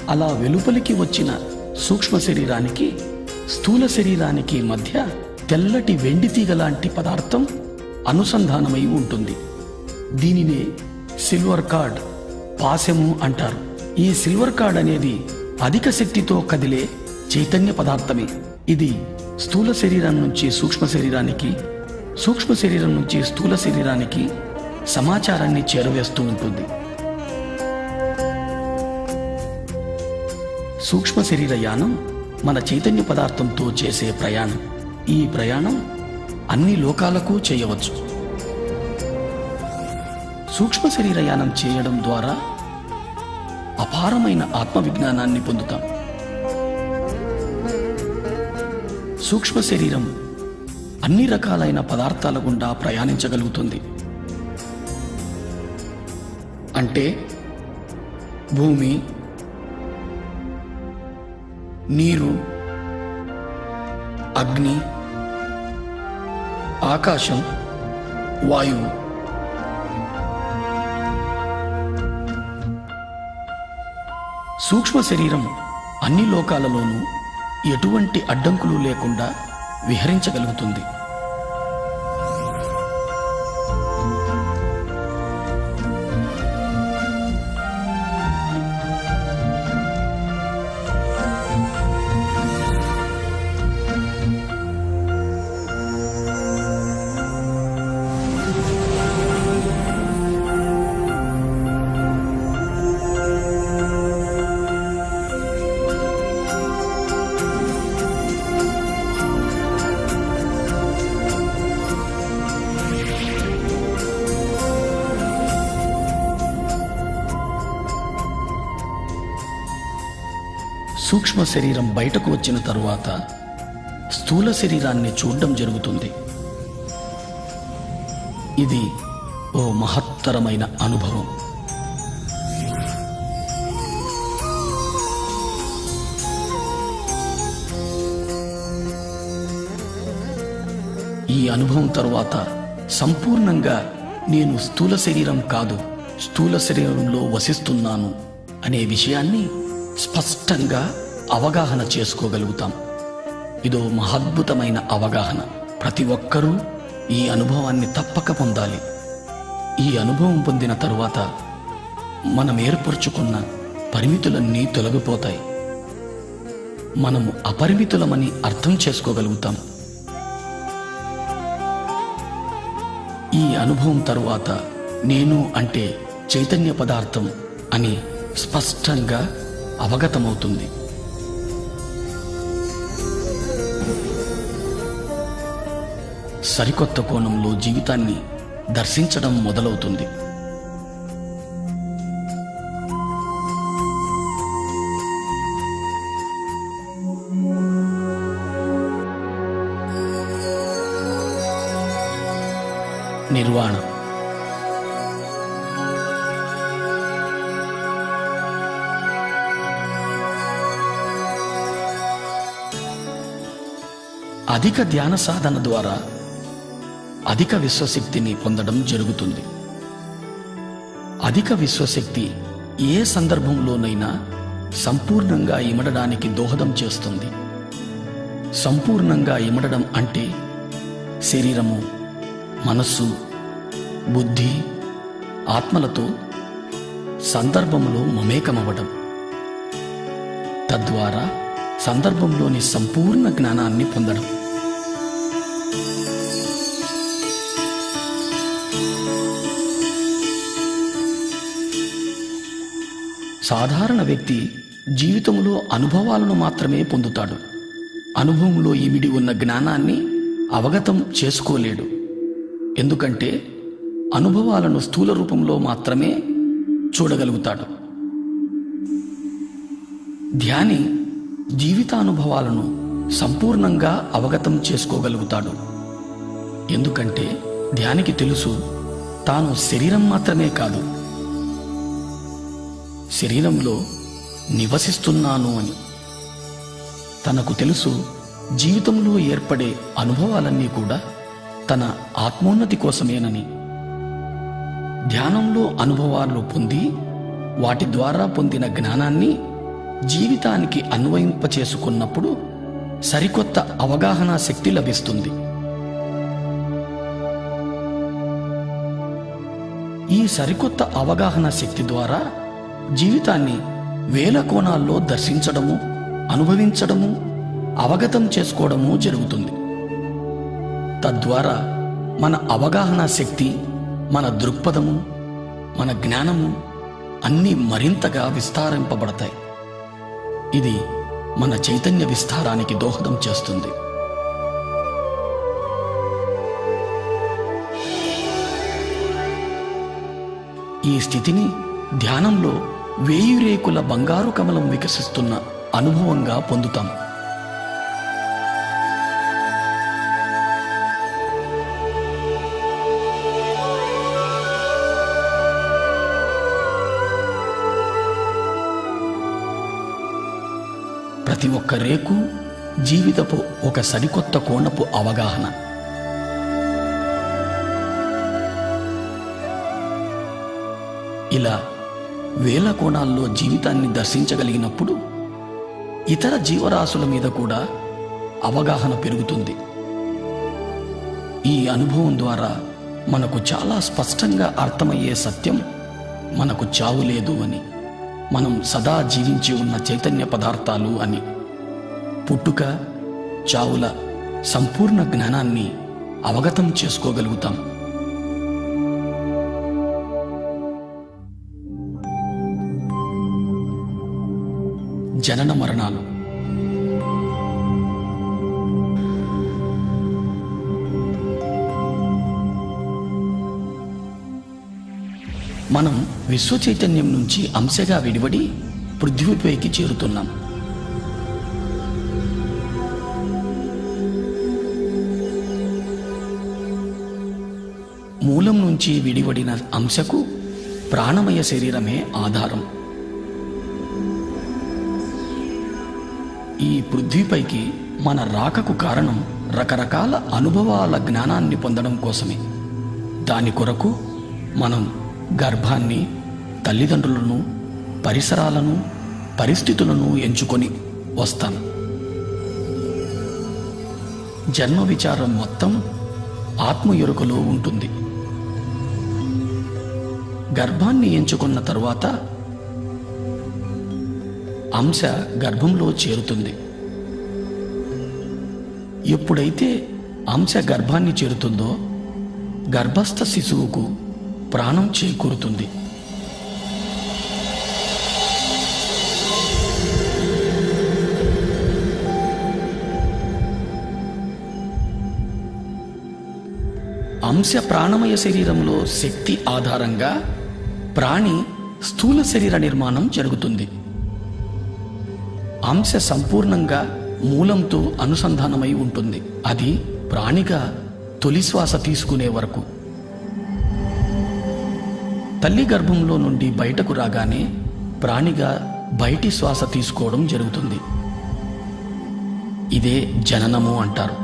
అలా వెలుపలికి వచ్చిన సూక్ష్మ శరీరానికి స్థూల శరీరానికి మధ్య తెల్లటి వెండి తీగ లాంటి పదార్థం అనుసంధానమై ఉంటుంది. దీనినే సిల్వర్ కార్డ్, పాశము అంటారు. ఈ సిల్వర్ కార్డ్ అనేది అధిక శక్తితో కదిలే చైతన్య పదార్థమే. ఇది స్థూల శరీరం నుంచి సూక్ష్మ శరీరానికి, సూక్ష్మ శరీరం నుంచి స్థూల శరీరానికి సమాచారాన్ని చేరవేస్తూ ఉంటుంది. సూక్ష్మ శరీర యానం మన చైతన్య పదార్థంతో చేసే ప్రయాణం. ఈ ప్రయాణం అన్ని లోకాలకు చేయవచ్చు. సూక్ష్మ శరీర యానం చేయడం ద్వారా అపారమైన ఆత్మవిజ్ఞానాన్ని పొందుతాం. సూక్ష్మ శరీరం అన్ని రకాలైన పదార్థాల గుండా ప్రయాణించగలుగుతుంది. అంటే భూమి, నీరు, అగ్ని, ఆకాశం, వాయువు. సూక్ష్మ శరీరం అన్ని లోకాలలోనూ ఎటువంటి అడ్డంకులు లేకుండా విహరించగలుగుతుంది. సూక్ష్మ శరీరం బయటకు వచ్చిన తరువాత స్థూల శరీరాన్ని చూడడం జరుగుతుంది. ఇది ఓ మహత్తరమైన అనుభవం. ఈ అనుభవం తరువాత సంపూర్ణంగా నేను స్థూల శరీరం కాదు, స్థూల శరీరంలో వసిస్తున్నాను అనే విషయాన్ని స్పష్టంగా అవగాహన చేసుకోగలుగుతాం. ఇదో మహద్భుతమైన అవగాహన. ప్రతి ఒక్కరూ ఈ అనుభవాన్ని తప్పక పొందాలి. ఈ అనుభవం పొందిన తరువాత మనం ఏర్పరచుకున్న పరిమితులన్నీ తొలగిపోతాయి. మనము అపరిమితులమని అర్థం చేసుకోగలుగుతాం. ఈ అనుభవం తరువాత నేను అంటే చైతన్య పదార్థం అని స్పష్టంగా అవగతమవుతుంది. సరికొత్త కోణంలో జీవితాన్ని దర్శించడం మొదలవుతుంది. నిర్వాణ. అధిక ధ్యాన సాధన ద్వారా అధిక విశ్వశక్తిని పొందడం జరుగుతుంది. అధిక విశ్వశక్తి ఏ సందర్భంలోనైనా సంపూర్ణంగా ఇమడడానికి దోహదం చేస్తుంది. సంపూర్ణంగా ఇమడడం అంటే శరీరము, మనస్సు, బుద్ధి, ఆత్మలతో సందర్భంలో మమేకమవ్వడం, తద్వారా సందర్భంలోని సంపూర్ణ జ్ఞానాన్ని పొందడం. సాధారణ వ్యక్తి జీవితంలో అనుభవాలను మాత్రమే పొందుతాడు. అనుభవంలో ఇమిడి ఉన్న జ్ఞానాన్ని అవగతం చేసుకోలేడు. ఎందుకంటే అనుభవాలను స్థూల రూపంలో మాత్రమే చూడగలుగుతాడు. ధ్యాని జీవితానుభవాలను సంపూర్ణంగా అవగతం చేసుకోగలుగుతాడు. ఎందుకంటే ధ్యానికి తెలుసు తాను శరీరం మాత్రమే కాదు, శరీరంలో నివసిస్తున్నాను అని. తనకు తెలుసు జీవితంలో ఏర్పడే అనుభవాలన్నీ కూడా తన ఆత్మోన్నతి కోసమేనని. ధ్యానంలో అనుభవాలు పొంది వాటి ద్వారా పొందిన జ్ఞానాన్ని జీవితానికి అన్వయింపచేసుకున్నప్పుడు సరికొత్త అవగాహన శక్తి లభిస్తుంది. ఈ సరికొత్త అవగాహన శక్తి ద్వారా జీవితాన్ని వేల కోణాల్లో దర్శించడము, అనుభవించడము, అవగతం చేసుకోవడము జరుగుతుంది. తద్వారా మన అవగాహన శక్తి, మన దృక్పథము, మన జ్ఞానము అన్నీ మరింతగా విస్తారింపబడతాయి. ఇది మన చైతన్య విస్తారానికి దోహదం చేస్తుంది. ఈ స్థితిని ధ్యానంలో 1000 రేకుల బంగారు కమలం వికసిస్తున్న అనుభవంగా పొందుతాం. ప్రతి ఒక్క రేకు జీవితపు ఒక సరికొత్త కోణపు అవగాహన. ఇలా వేల కోణాల్లో జీవితాన్ని దర్శించగలిగినప్పుడు ఇతర జీవరాశుల మీద కూడా అవగాహన పెరుగుతుంది. ఈ అనుభవం ద్వారా మనకు చాలా స్పష్టంగా అర్థమయ్యే సత్యం మనకు చావు లేదు అని, మనం సదా జీవించి ఉన్న చైతన్య పదార్థాలు అని. పుట్టుక, చావుల సంపూర్ణ జ్ఞానాన్ని అవగతం చేసుకోగలుగుతాం. జనన మరణాలు. మనం విశ్వ చైతన్యం నుంచి అంశగా విడివడి పృథ్వీపైకి చేరుతున్నాం. మూలం నుంచి విడివడిన అంశకు ప్రాణమయ శరీరమే ఆధారం. ఈ పృథ్వీపైకి మన రాకకు కారణం రకరకాల అనుభవాల జ్ఞానాన్ని పొందడం కోసమే. దాని కొరకు మనం గర్భాన్ని, తల్లిదండ్రులను, పరిసరాలను, పరిస్థితులను ఎంచుకొని వస్తాం. జన్మ విచారం మొత్తం ఆత్మ ఎరుకలో ఉంటుంది. గర్భాన్ని ఎంచుకున్న తరువాత అంశ గర్భంలో చేరుతుంది. ఎప్పుడైతే అంశ గర్భాన్ని చేరుతుందో గర్భస్థ శిశువుకు ప్రాణం చేకూరుతుంది. అంశ ప్రాణమయ శరీరంలో శక్తి ఆధారంగా ప్రాణి స్థూల శరీర నిర్మాణం జరుగుతుంది. అంశ సంపూర్ణంగా మూలంతో అనుసంధానమై ఉంటుంది. అది ప్రాణిగా తొలి శ్వాస తీసుకునే వరకు. తల్లి గర్భంలో నుండి బయటకు రాగానే ప్రాణిగా బయటి శ్వాస తీసుకోవడం జరుగుతుంది. ఇదే జననము అంటారు.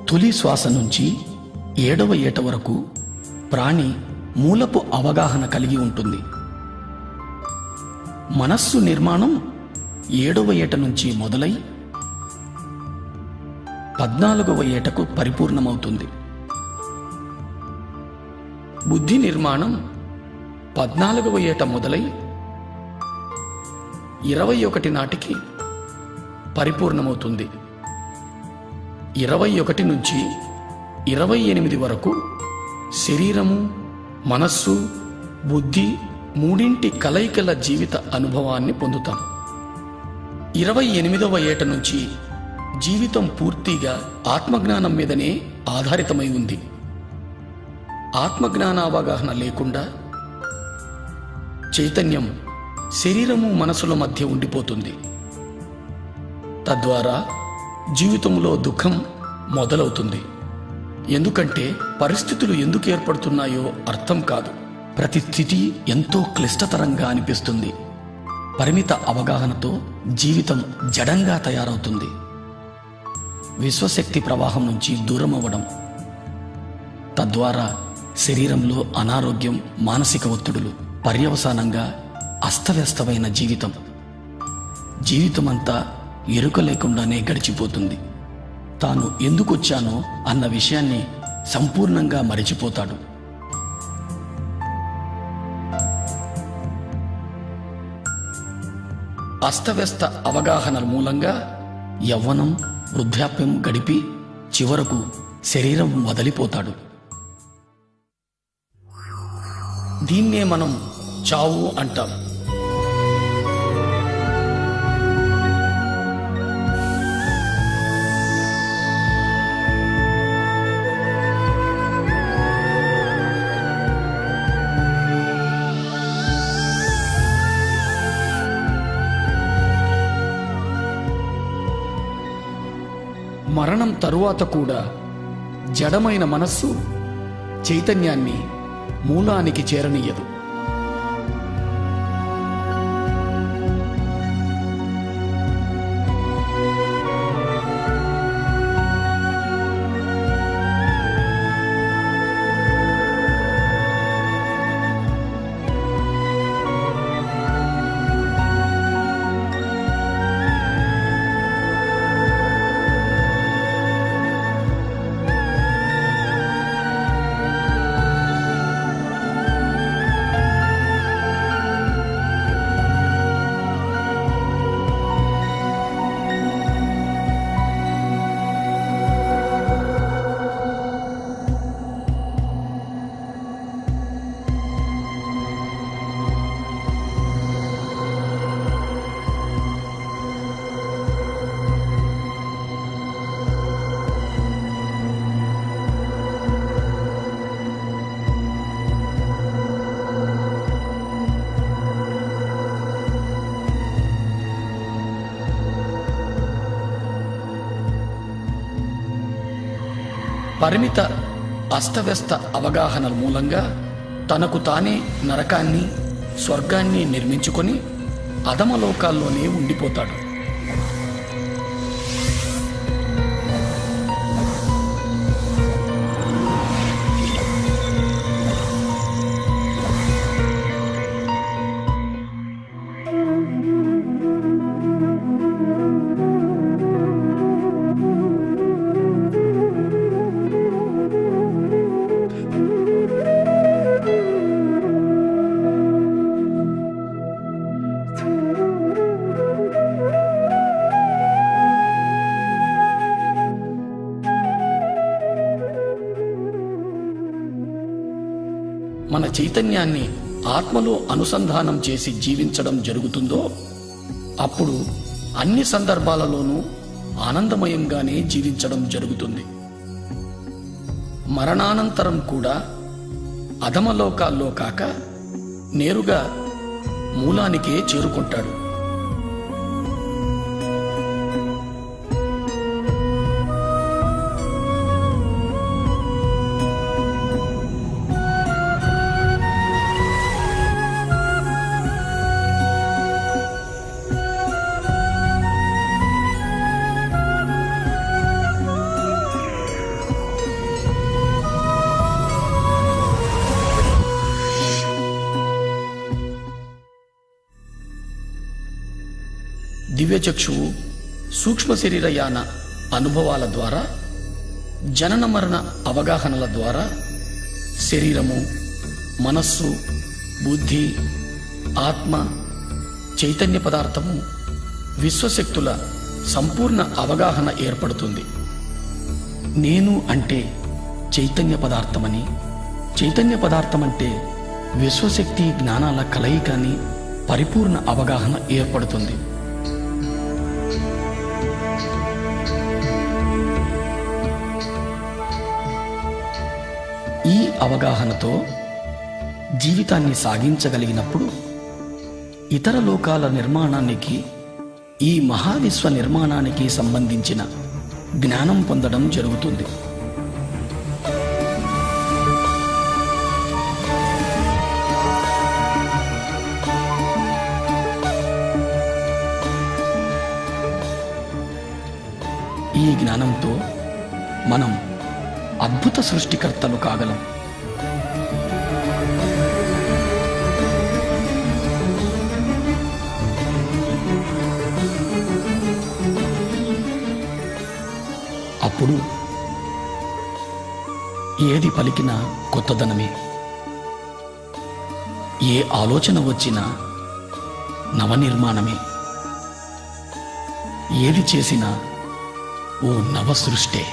తొలి శ్వాస నుంచి 7వ ఏట వరకు ప్రాణి మూలపు అవగాహన కలిగి ఉంటుంది. మనస్సు నిర్మాణం 7వ ఏట నుంచి మొదలై 14వ ఏటకు పరిపూర్ణమవుతుంది. బుద్ధి నిర్మాణం 14వ ఏట మొదలై 21 నాటికి పరిపూర్ణమవుతుంది. 21 నుంచి 28 వరకు శరీరము, మనస్సు, బుద్ధి మూడింటి కలయికల జీవిత అనుభవాన్ని పొందుతాం. 28వ ఏట నుంచి జీవితం పూర్తిగా ఆత్మజ్ఞానం మీదనే ఆధారితమై ఉంది. ఆత్మజ్ఞాన అవగాహన లేకుండా చైతన్యం శరీరము, మనసుల మధ్య ఉండిపోతుంది. తద్వారా జీవితంలో దుఃఖం మొదలవుతుంది. ఎందుకంటే పరిస్థితులు ఎందుకు ఏర్పడుతున్నాయో అర్థం కాదు. ప్రతి స్థితి ఎంతో క్లిష్టతరంగా అనిపిస్తుంది. పరిమిత అవగాహనతో జీవితం జడంగా తయారవుతుంది. విశ్వశక్తి ప్రవాహం నుంచి దూరం అవ్వడం, తద్వారా శరీరంలో అనారోగ్యం, మానసిక ఒత్తిడులు, పర్యవసానంగా అస్తవ్యస్తమైన జీవితమంతా ఎరుక లేకుండానే గడిచిపోతుంది. తాను ఎందుకొచ్చానో అన్న విషయాన్ని సంపూర్ణంగా మరిచిపోతాడు. అస్తవ్యస్త అవగాహన మూలంగా యవ్వనం, వృద్ధాప్యం గడిపి చివరకు శరీరం వదిలిపోతాడు. దీన్నే మనం చావు అంటాం. మరణం తరువాత కూడా జడమైన మనస్సు చైతన్యాన్ని మూలానికి చేరనీయదు. పరిమిత అస్తవ్యస్త అవగాహనల మూలంగా తనకు తానే నరకాన్ని స్వర్గాన్ని నిర్మించుకొని అధమలోకాల్లోనే ఉండిపోతాడు. మన చైతన్యాన్ని ఆత్మలో అనుసంధానం చేసి జీవించడం జరుగుతుందో అప్పుడు అన్ని సందర్భాలలోనూ ఆనందమయంగానే జీవించడం జరుగుతుంది. మరణానంతరం కూడా అధమలోకాల్లో కాక నేరుగా మూలానికే చేరుకుంటాడు. దివ్యచక్షువు సూక్ష్మ శరీరయాన అనుభవాల ద్వారా, జనన మరణ అవగాహనల ద్వారా శరీరము, మనస్సు, బుద్ధి, ఆత్మ, చైతన్య పదార్థము, విశ్వశక్తుల సంపూర్ణ అవగాహన ఏర్పడుతుంది. నేను అంటే చైతన్య పదార్థమని, చైతన్య పదార్థం అంటే విశ్వశక్తి జ్ఞానాల కలయికని పరిపూర్ణ అవగాహన ఏర్పడుతుంది. ఈ అవగాహనతో జీవితాన్ని సాగించగలిగినప్పుడు ఇతర లోకాల నిర్మాణానికి, ఈ మహావిశ్వ నిర్మాణానికి సంబంధించిన జ్ఞానం పొందడం జరుగుతుంది. ఈ జ్ఞానంతో మనం అద్భుత సృష్టికర్తలు కాగలం. అప్పుడు ఏది పలికినా కొత్తదనమే, ఏ ఆలోచన వచ్చినా నవనిర్మాణమే, ఏది చేసినా ఓ నవ సృష్టే.